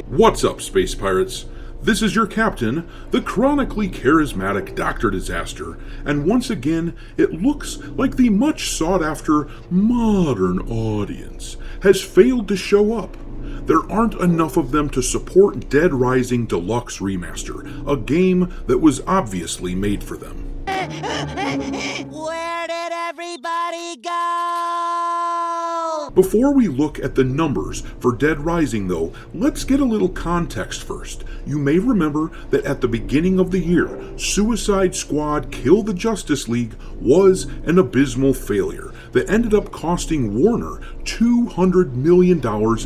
What's up, Space Pirates? This is your captain, the chronically charismatic Dr. Disaster, and once again, it looks like the much sought-after modern audience has failed to show up. There aren't enough of them to support Dead Rising Deluxe Remaster, a game that was obviously made for them. Where did everybody go? Before we look at the numbers for Dead Rising, though, let's get a little context first. You may remember that at the beginning of the year, Suicide Squad Kill the Justice League was an abysmal failure that ended up costing Warner $200 million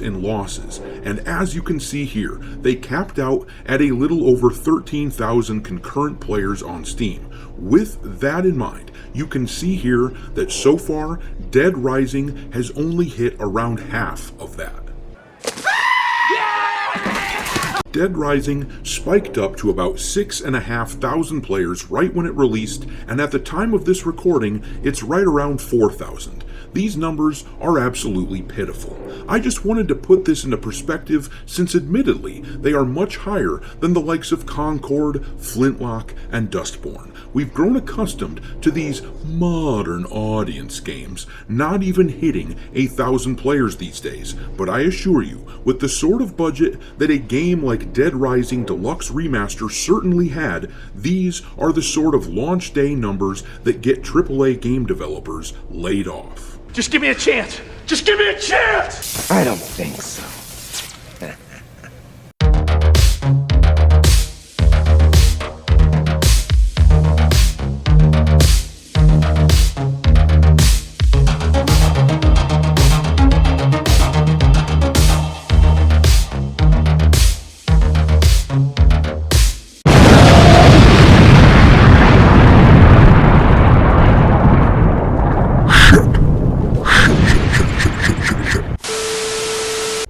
in losses. And as you can see here, they capped out at a little over 13,000 concurrent players on Steam. With that in mind, you can see here that so far, Dead Rising has only hit around half of that. Dead Rising spiked up to about 6,500 players right when it released, and at the time of this recording, it's right around 4,000. These numbers are absolutely pitiful. I just wanted to put this into perspective since admittedly, they are much higher than the likes of Concord, Flintlock, and Dustborn. We've grown accustomed to these modern audience games, not even hitting 1,000 players these days, but I assure you, with the sort of budget that a game like Dead Rising Deluxe Remaster certainly had, these are the sort of launch day numbers that get AAA game developers laid off. Just give me a chance! Just give me a chance! I don't think so.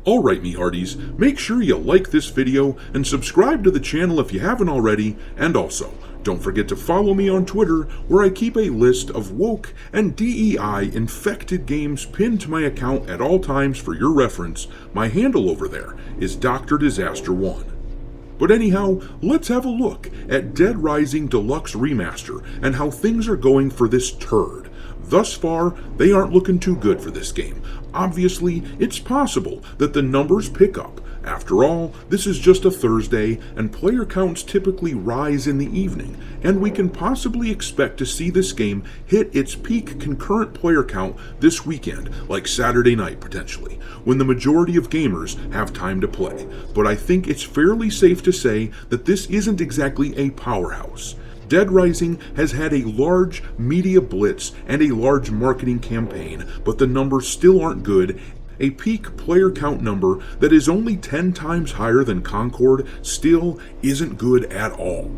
Alright, me hearties, make sure you like this video and subscribe to the channel if you haven't already, and also, don't forget to follow me on Twitter, where I keep a list of woke and DEI-infected games pinned to my account at all times for your reference. My handle over there is Dr. Disaster 1. But anyhow, let's have a look at Dead Rising Deluxe Remaster and how things are going for this turd. Thus far, they aren't looking too good for this game. Obviously, it's possible that the numbers pick up. After all, this is just a Thursday, and player counts typically rise in the evening, and we can possibly expect to see this game hit its peak concurrent player count this weekend, like Saturday night potentially, when the majority of gamers have time to play. But I think it's fairly safe to say that this isn't exactly a powerhouse. Dead Rising has had a large media blitz and a large marketing campaign, but the numbers still aren't good. A peak player count number that is only 10 times higher than Concord still isn't good at all.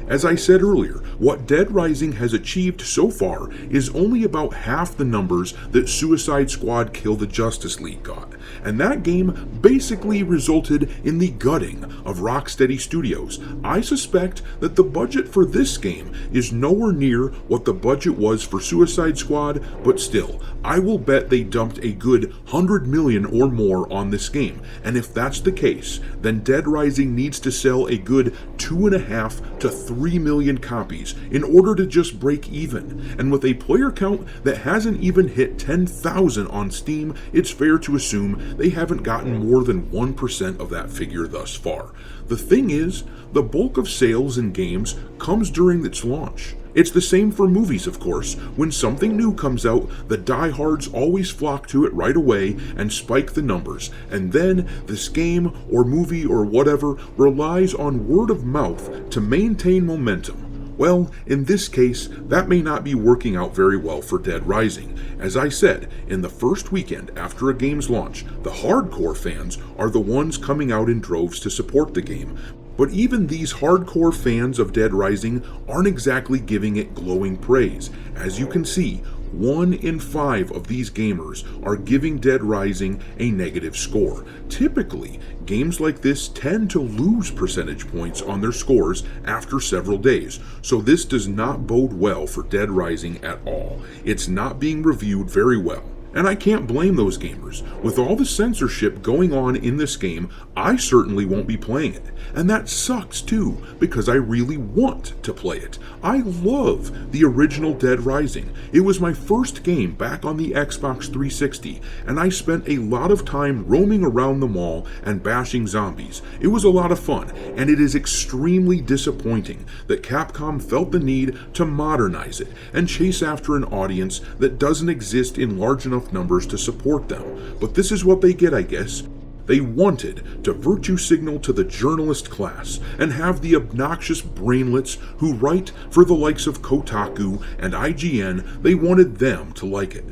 As I said earlier, what Dead Rising has achieved so far is only about half the numbers that Suicide Squad Kill the Justice League got, and that game basically resulted in the gutting of Rocksteady Studios. I suspect that the budget for this game is nowhere near what the budget was for Suicide Squad, but still, I will bet they dumped a good $100 million or more on this game, and if that's the case, then Dead Rising needs to sell a good 2.5 to 3 million copies in order to just break even, and with a player count that hasn't even hit 10,000 on Steam, it's fair to assume they haven't gotten more than 1% of that figure thus far. The thing is, the bulk of sales in games comes during its launch. It's the same for movies, of course. When something new comes out, the diehards always flock to it right away and spike the numbers, and then this game or movie or whatever relies on word of mouth to maintain momentum. Well, in this case, that may not be working out very well for Dead Rising. As I said, in the first weekend after a game's launch, the hardcore fans are the ones coming out in droves to support the game. But even these hardcore fans of Dead Rising aren't exactly giving it glowing praise. As you can see, 1 in 5 of these gamers are giving Dead Rising a negative score. Typically, games like this tend to lose percentage points on their scores after several days, so this does not bode well for Dead Rising at all. It's not being reviewed very well. And I can't blame those gamers. With all the censorship going on in this game, I certainly won't be playing it. And that sucks too, because I really want to play it. I love the original Dead Rising. It was my first game back on the Xbox 360, and I spent a lot of time roaming around the mall and bashing zombies. It was a lot of fun, and it is extremely disappointing that Capcom felt the need to modernize it and chase after an audience that doesn't exist in large enough numbers to support them. But this is what they get, I guess. They wanted to virtue signal to the journalist class and have the obnoxious brainlets who write for the likes of Kotaku and IGN, they wanted them to like it.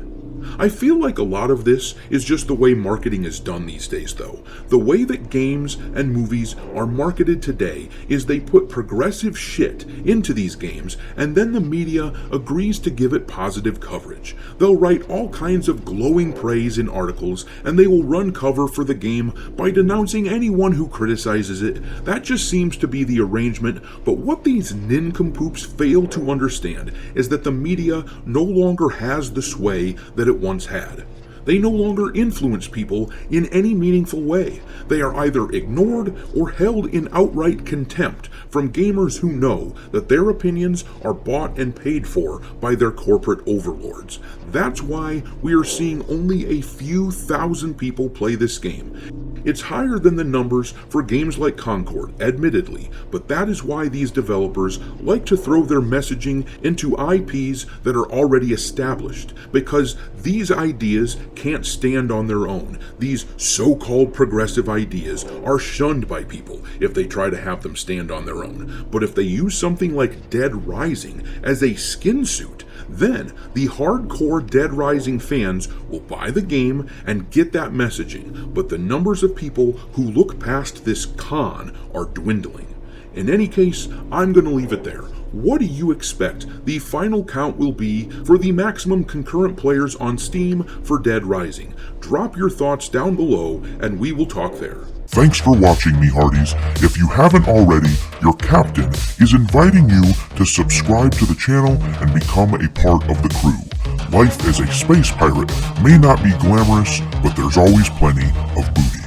I feel like a lot of this is just the way marketing is done these days, though. The way that games and movies are marketed today is they put progressive shit into these games, and then the media agrees to give it positive coverage. They'll write all kinds of glowing praise in articles, and they will run cover for the game by denouncing anyone who criticizes it. That just seems to be the arrangement, but what these nincompoops fail to understand is that the media no longer has the sway that it once had. They no longer influence people in any meaningful way. They are either ignored or held in outright contempt from gamers who know that their opinions are bought and paid for by their corporate overlords. That's why we are seeing only a few thousand people play this game. It's higher than the numbers for games like Concord, admittedly, but that is why these developers like to throw their messaging into IPs that are already established, because these ideas can't stand on their own. These so-called progressive ideas are shunned by people if they try to have them stand on their own. But if they use something like Dead Rising as a skin suit, then the hardcore Dead Rising fans will buy the game and get that messaging, but the numbers of people who look past this con are dwindling. In any case, I'm going to leave it there. What do you expect the final count will be for the maximum concurrent players on Steam for Dead Rising? Drop your thoughts down below and we will talk there. Thanks for watching, me hearties. If you haven't already, your captain is inviting you to subscribe to the channel and become a part of the crew. Life as a space pirate may not be glamorous, but there's always plenty of booty.